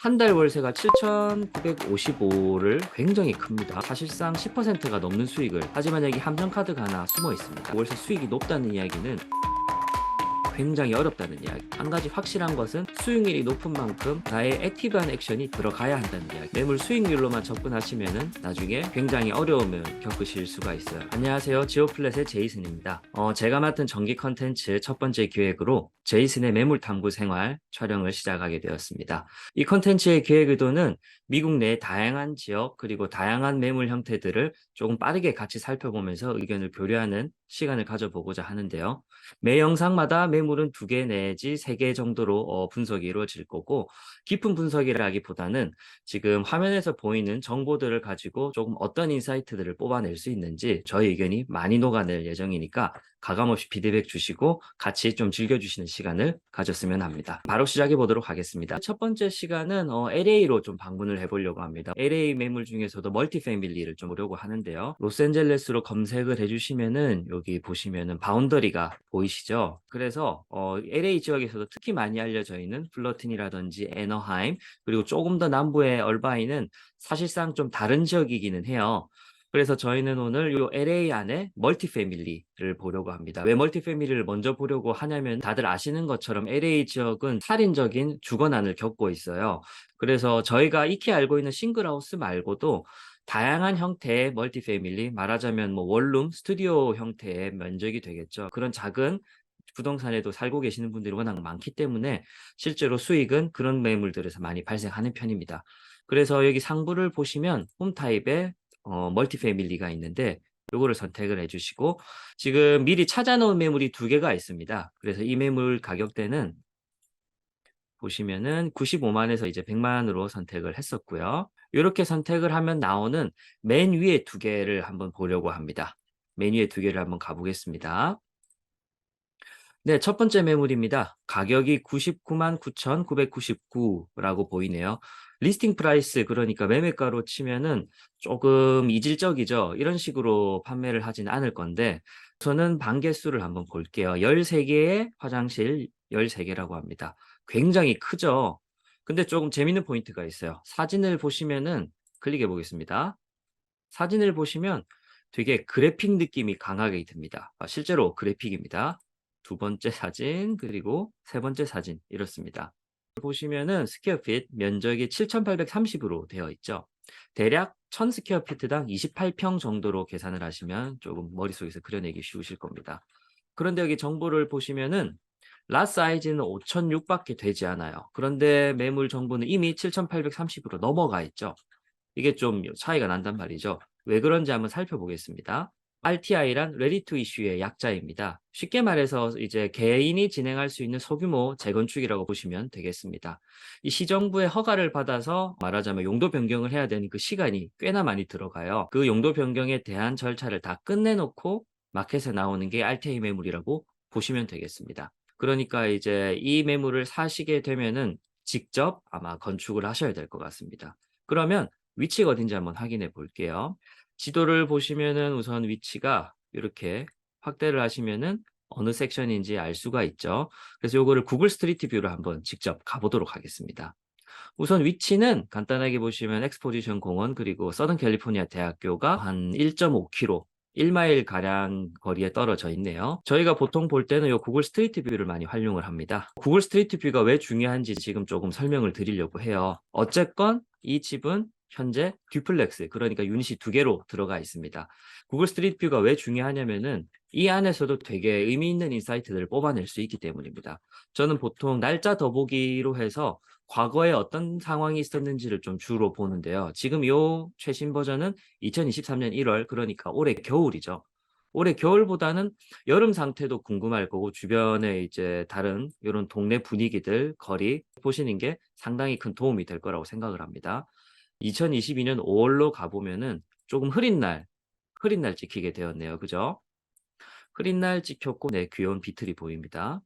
한 달 월세가 7,955를 굉장히 큽니다. 사실상 10%가 넘는 수익을. 하지만 여기 함정카드가 하나 숨어 있습니다. 월세 수익이 높다는 이야기는 굉장히 어렵다는 이야기. 한 가지 확실한 것은 수익률이 높은 만큼 나의 액티브한 액션이 들어가야 한다는 이야기. 매물 수익률로만 접근하시면은 나중에 굉장히 어려움을 겪으실 수가 있어요. 안녕하세요. 지오플랫의 제이슨입니다. 제가 맡은 정기 컨텐츠 첫 번째 기획으로 제이슨의 매물 탐구 생활 촬영을 시작하게 되었습니다. 이 컨텐츠의 기획 의도는 미국 내 다양한 지역 그리고 다양한 매물 형태들을 조금 빠르게 같이 살펴보면서 의견을 교류하는 시간을 가져보고자 하는데요. 매 영상마다 매물은 2개 내지 3개 정도로 분석이 이루어질 거고, 깊은 분석이라기보다는 지금 화면에서 보이는 정보들을 가지고 조금 어떤 인사이트들을 뽑아낼 수 있는지 저희 의견이 많이 녹아낼 예정이니까 가감없이 피드백 주시고 같이 좀 즐겨주시는 시간을 가졌으면 합니다. 바로 시작해 보도록 하겠습니다. 첫 번째 시간은 LA로 좀 방문을 해보려고 합니다. LA 매물 중에서도 멀티패밀리를 좀 보려고 하는데요. 로스앤젤레스로 검색을 해주시면은 여기 보시면은 바운더리가 보이시죠? 그래서 LA 지역에서도 특히 많이 알려져 있는 플러튼이라든지 애너하임, 그리고 조금 더 남부의 얼바인은 사실상 좀 다른 지역이기는 해요. 그래서 저희는 오늘 이 LA 안에 멀티패밀리를 보려고 합니다. 왜 멀티패밀리를 먼저 보려고 하냐면 다들 아시는 것처럼 LA 지역은 살인적인 주거난을 겪고 있어요. 그래서 저희가 익히 알고 있는 싱글하우스 말고도 다양한 형태의 멀티패밀리, 말하자면 뭐 원룸, 스튜디오 형태의 면적이 되겠죠. 그런 작은 부동산에도 살고 계시는 분들이 워낙 많기 때문에 실제로 수익은 그런 매물들에서 많이 발생하는 편입니다. 그래서 여기 상부를 보시면 홈 타입의 멀티패밀리가 있는데 요거를 선택을 해주시고, 지금 미리 찾아놓은 매물이 2개가 있습니다. 그래서 이 매물 가격대는 보시면은 95만에서 이제 100만으로 선택을 했었고요. 이렇게 선택을 하면 나오는 맨 위에 2개를 한번 보려고 합니다. 맨 위에 2개를 한번 가보겠습니다. 네, 첫 번째 매물입니다. 가격이 99만 9,999라고 보이네요. 리스팅 프라이스, 그러니까 매매가로 치면은 조금 이질적이죠. 이런 식으로 판매를 하진 않을 건데, 저는 방 개수를 한번 볼게요. 13개의 화장실 13개라고 합니다. 굉장히 크죠. 근데 조금 재밌는 포인트가 있어요. 사진을 보시면은, 클릭해 보겠습니다. 사진을 보시면 되게 그래픽 느낌이 강하게 듭니다. 실제로 그래픽입니다. 2번째 사진, 그리고 3번째 사진, 이렇습니다. 보시면은 스퀘어핏 면적이 7,830으로 되어 있죠. 대략 1000스퀘어피트당 28평 정도로 계산을 하시면 조금 머릿속에서 그려내기 쉬우실 겁니다. 그런데 여기 정보를 보시면은 라 사이즈는 5,006밖에 되지 않아요. 그런데 매물 정보는 이미 7,830으로 넘어가 있죠. 이게 좀 차이가 난단 말이죠. 왜 그런지 한번 살펴보겠습니다. RTI란 Ready to Issue의 약자입니다. 쉽게 말해서 이제 개인이 진행할 수 있는 소규모 재건축이라고 보시면 되겠습니다. 이 시정부의 허가를 받아서 말하자면 용도 변경을 해야 되는 그 시간이 꽤나 많이 들어가요. 그 용도 변경에 대한 절차를 다 끝내놓고 마켓에 나오는 게 RTI 매물이라고 보시면 되겠습니다. 그러니까 이제 이 매물을 사시게 되면은 직접 아마 건축을 하셔야 될 것 같습니다. 그러면 위치가 어딘지 한번 확인해 볼게요. 지도를 보시면은 우선 위치가 이렇게 확대를 하시면은 어느 섹션인지 알 수가 있죠. 그래서 요거를 구글 스트리트 뷰로 한번 직접 가보도록 하겠습니다. 우선 위치는 간단하게 보시면 엑스포지션 공원 그리고 서던 캘리포니아 대학교가 한 1.5km, 1마일 가량 거리에 떨어져 있네요. 저희가 보통 볼 때는 요 구글 스트리트 뷰를 많이 활용을 합니다. 구글 스트리트 뷰가 왜 중요한지 지금 조금 설명을 드리려고 해요. 어쨌건 이 집은 현재 듀플렉스, 그러니까 유닛이 2개로 들어가 있습니다. 구글 스트리트 뷰가 왜 중요하냐면은 이 안에서도 되게 의미 있는 인사이트들을 뽑아낼 수 있기 때문입니다. 저는 보통 날짜 더보기로 해서 과거에 어떤 상황이 있었는지를 좀 주로 보는데요. 지금 요 최신 버전은 2023년 1월, 그러니까 올해 겨울이죠. 올해 겨울보다는 여름 상태도 궁금할 거고, 주변에 이제 다른 이런 동네 분위기들, 거리 보시는 게 상당히 큰 도움이 될 거라고 생각을 합니다. 2022년 5월로 가보면은 조금 흐린 날 찍히게 되었네요. 그죠? 흐린 날 찍혔고, 네, 귀여운 비틀이 보입니다.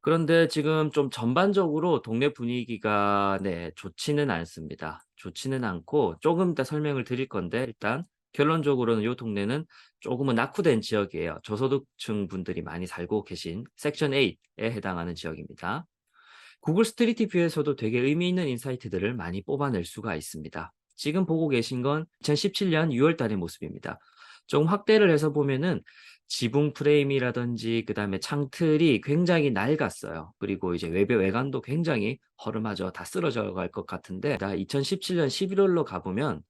그런데 지금 좀 전반적으로 동네 분위기가 네, 좋지는 않습니다. 좋지는 않고 조금 이따 설명을 드릴 건데, 일단 결론적으로는 이 동네는 조금은 낙후된 지역이에요. 저소득층 분들이 많이 살고 계신 섹션 8에 해당하는 지역입니다. 구글 스트리트 뷰에서도 되게 의미 있는 인사이트들을 많이 뽑아낼 수가 있습니다. 지금 보고 계신 건 2017년 6월 달의 모습입니다. 좀 확대를 해서 보면은 지붕 프레임이라든지 그다음에 창틀이 굉장히 낡았어요. 그리고 이제 외관도 굉장히 허름하죠. 다 쓰러져 갈 것 같은데 2017년 11월로 가보면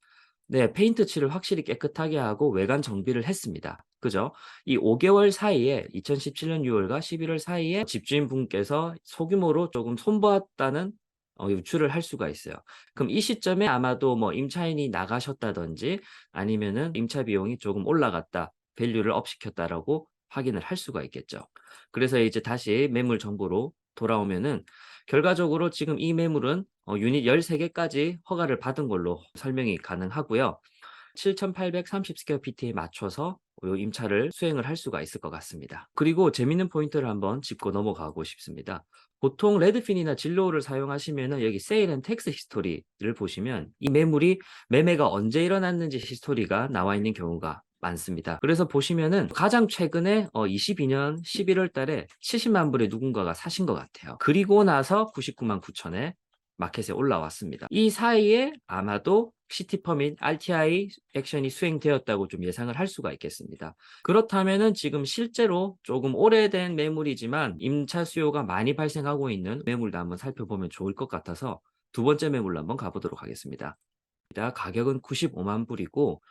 네, 페인트 칠을 확실히 깨끗하게 하고 외관 정비를 했습니다. 그죠? 이 5개월 사이에 2017년 6월과 11월 사이에 집주인분께서 소규모로 조금 손보았다는 유추를 할 수가 있어요. 그럼 이 시점에 아마도 뭐 임차인이 나가셨다든지 아니면은 임차 비용이 조금 올라갔다, 밸류를 업 시켰다라고 확인을 할 수가 있겠죠. 그래서 이제 다시 매물 정보로 돌아오면은 결과적으로 지금 이 매물은 유닛 13개까지 허가를 받은 걸로 설명이 가능하고요. 7,830 스퀘어 피트에 맞춰서 요 임차를 수행을 할 수가 있을 것 같습니다. 그리고 재밌는 포인트를 한번 짚고 넘어가고 싶습니다. 보통 레드핀이나 진로우를 사용하시면은 여기 세일 앤 텍스 히스토리를 보시면 이 매물이 매매가 언제 일어났는지 히스토리가 나와 있는 경우가 많습니다. 그래서 보시면은 가장 최근에 22년 11월 달에 70만 불에 누군가가 사신 것 같아요. 그리고 나서 99만 9천에 마켓에 올라왔습니다. 이 사이에 아마도 시티 퍼밋 RTI 액션이 수행되었다고 좀 예상을 할 수가 있겠습니다. 그렇다면은 지금 실제로 조금 오래된 매물이지만 임차 수요가 많이 발생하고 있는 매물도 한번 살펴보면 좋을 것 같아서 두 번째 매물로 한번 가보도록 하겠습니다. 가격은 95만 불이고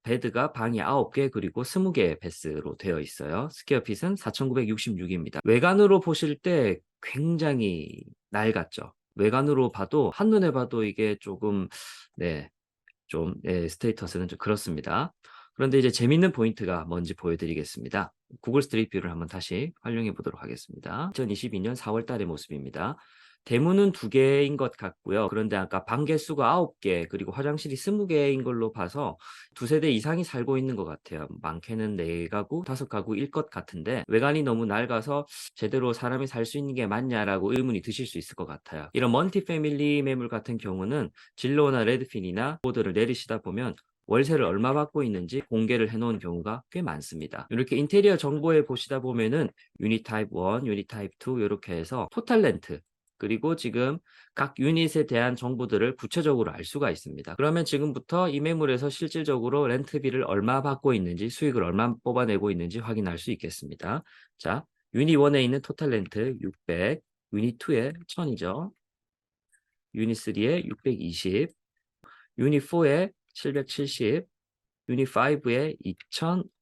베드가 방이 9개 그리고 20개 베스로 되어 있어요. 스퀘어 핏은 4,966입니다. 외관으로 보실 때 굉장히 낡았죠. 외관으로 봐도 한눈에 봐도 이게 조금 네. 좀 스테이터스는 좀 그렇습니다. 그런데 이제 재밌는 포인트가 뭔지 보여드리겠습니다. 구글 스트리트 뷰를 한번 다시 활용해 보도록 하겠습니다. 2022년 4월 달의 모습입니다. 대문은 2개인 것 같고요. 그런데 아까 방 개수가 9개 그리고 화장실이 20개인 걸로 봐서 2세대 이상이 살고 있는 것 같아요. 많게는 4가구, 5가구일 것 같은데 외관이 너무 낡아서 제대로 사람이 살 수 있는 게 맞냐라고 의문이 드실 수 있을 것 같아요. 이런 멀티 패밀리 매물 같은 경우는 진로나 레드핀이나 보드를 내리시다 보면 월세를 얼마 받고 있는지 공개를 해 놓은 경우가 꽤 많습니다. 이렇게 인테리어 정보에 보시다 보면은 유닛 타입 1, 유닛 타입 2 이렇게 해서 토탈 렌트 그리고 지금 각 유닛에 대한 정보들을 구체적으로 알 수가 있습니다. 그러면 지금부터 이 매물에서 실질적으로 렌트비를 얼마 받고 있는지 수익을 얼마 뽑아내고 있는지 확인할 수 있겠습니다. 자, 유닛 1에 있는 토탈 렌트 600, 유닛 2에 1000이죠. 유닛 3에 620, 유닛 4에 770, 유닛 5에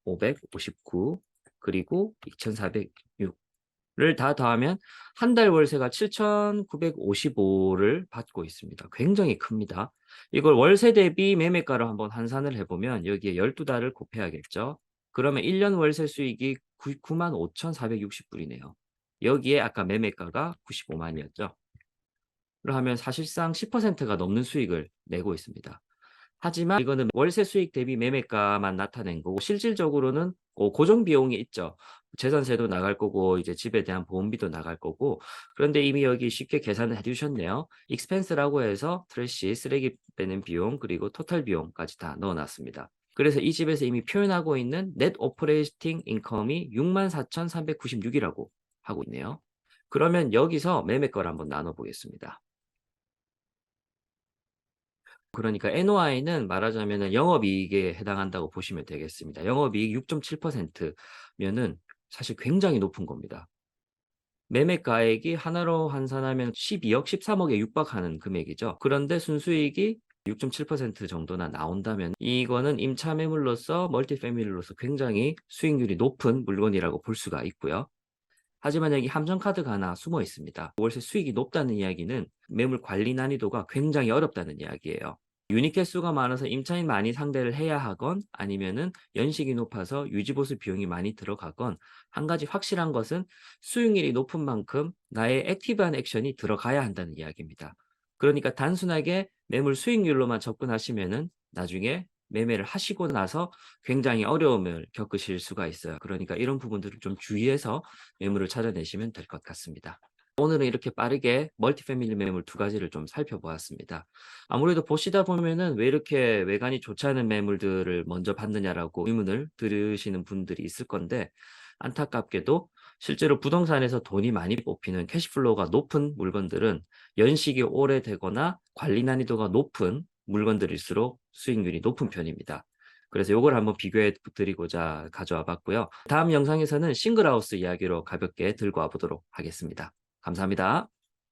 2559, 그리고 2406를 다 더하면 한 달 월세가 7,955를 받고 있습니다. 굉장히 큽니다. 이걸 월세 대비 매매가로 한번 환산을 해보면 여기에 12달을 곱해야겠죠. 그러면 1년 월세 수익이 95,460불이네요. 여기에 아까 매매가가 95만이었죠. 그러면 사실상 10%가 넘는 수익을 내고 있습니다. 하지만 이거는 월세 수익 대비 매매가만 나타낸 거고 실질적으로는 고정 비용이 있죠. 재산세도 나갈 거고 이제 집에 대한 보험비도 나갈 거고 그런데 이미 여기 쉽게 계산을 해 주셨네요. 익스펜스라고 해서 트래시, 쓰레기 빼는 비용 그리고 토탈 비용까지 다 넣어 놨습니다. 그래서 이 집에서 이미 표현하고 있는 넷 오퍼레이팅 인컴이 64,396이라고 하고 있네요. 그러면 여기서 매매가를 한번 나눠 보겠습니다. 그러니까 NOI는 말하자면은 영업이익에 해당한다고 보시면 되겠습니다. 영업이익 6.7% 면은 사실 굉장히 높은 겁니다. 매매가액이 하나로 환산하면 12억, 13억에 육박하는 금액이죠. 그런데 순수익이 6.7% 정도나 나온다면 이거는 임차 매물로서 멀티 패밀리로서 굉장히 수익률이 높은 물건이라고 볼 수가 있고요. 하지만 여기 함정 카드가 하나 숨어 있습니다. 월세 수익이 높다는 이야기는 매물 관리 난이도가 굉장히 어렵다는 이야기예요. 유닛 개수가 많아서 임차인 많이 상대를 해야 하건 아니면은 연식이 높아서 유지보수 비용이 많이 들어가건 한 가지 확실한 것은 수익률이 높은 만큼 나의 액티브한 액션이 들어가야 한다는 이야기입니다. 그러니까 단순하게 매물 수익률로만 접근하시면은 나중에 매매를 하시고 나서 굉장히 어려움을 겪으실 수가 있어요. 그러니까 이런 부분들을 좀 주의해서 매물을 찾아내시면 될 것 같습니다. 오늘은 이렇게 빠르게 멀티 패밀리 매물 두 가지를 좀 살펴보았습니다. 아무래도 보시다 보면은 '왜 이렇게 외관이 좋지 않은 매물들을 먼저 받느냐.'라고 의문을 들으시는 분들이 있을 건데 안타깝게도 실제로 부동산에서 돈이 많이 뽑히는 캐시플로우가 높은 물건들은 연식이 오래되거나 관리 난이도가 높은 물건들일수록 수익률이 높은 편입니다. 그래서 요걸 한번 비교해 드리고자 가져와 봤고요. 다음 영상에서는 싱글하우스 이야기로 가볍게 들고 와 보도록 하겠습니다. 감사합니다.